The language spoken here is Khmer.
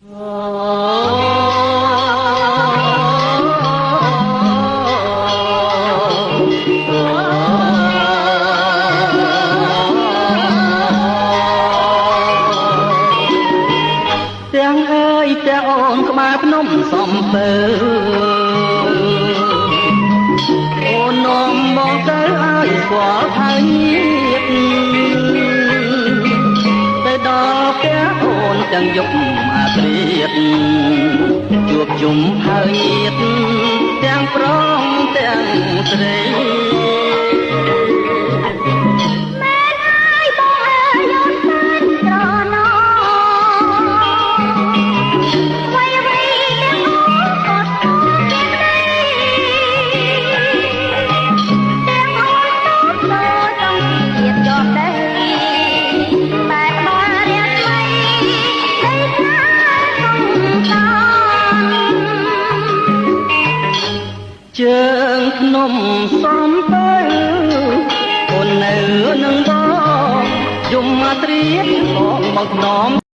ទាំងអើយទាំងអូនក្បែរភ្នំសំពើអូននាំមកទៅឲ្យស្គាល់ថៃញាតទៅដល់ផ្ទះអូនទាំងយប់អាត្រៀតជួបជុំហើយញាតទាំងប្រុសទាំងស្រីជើងភ្នំសំពើអូននៅនឹងបងយំមកត្រៀតបងមកនំ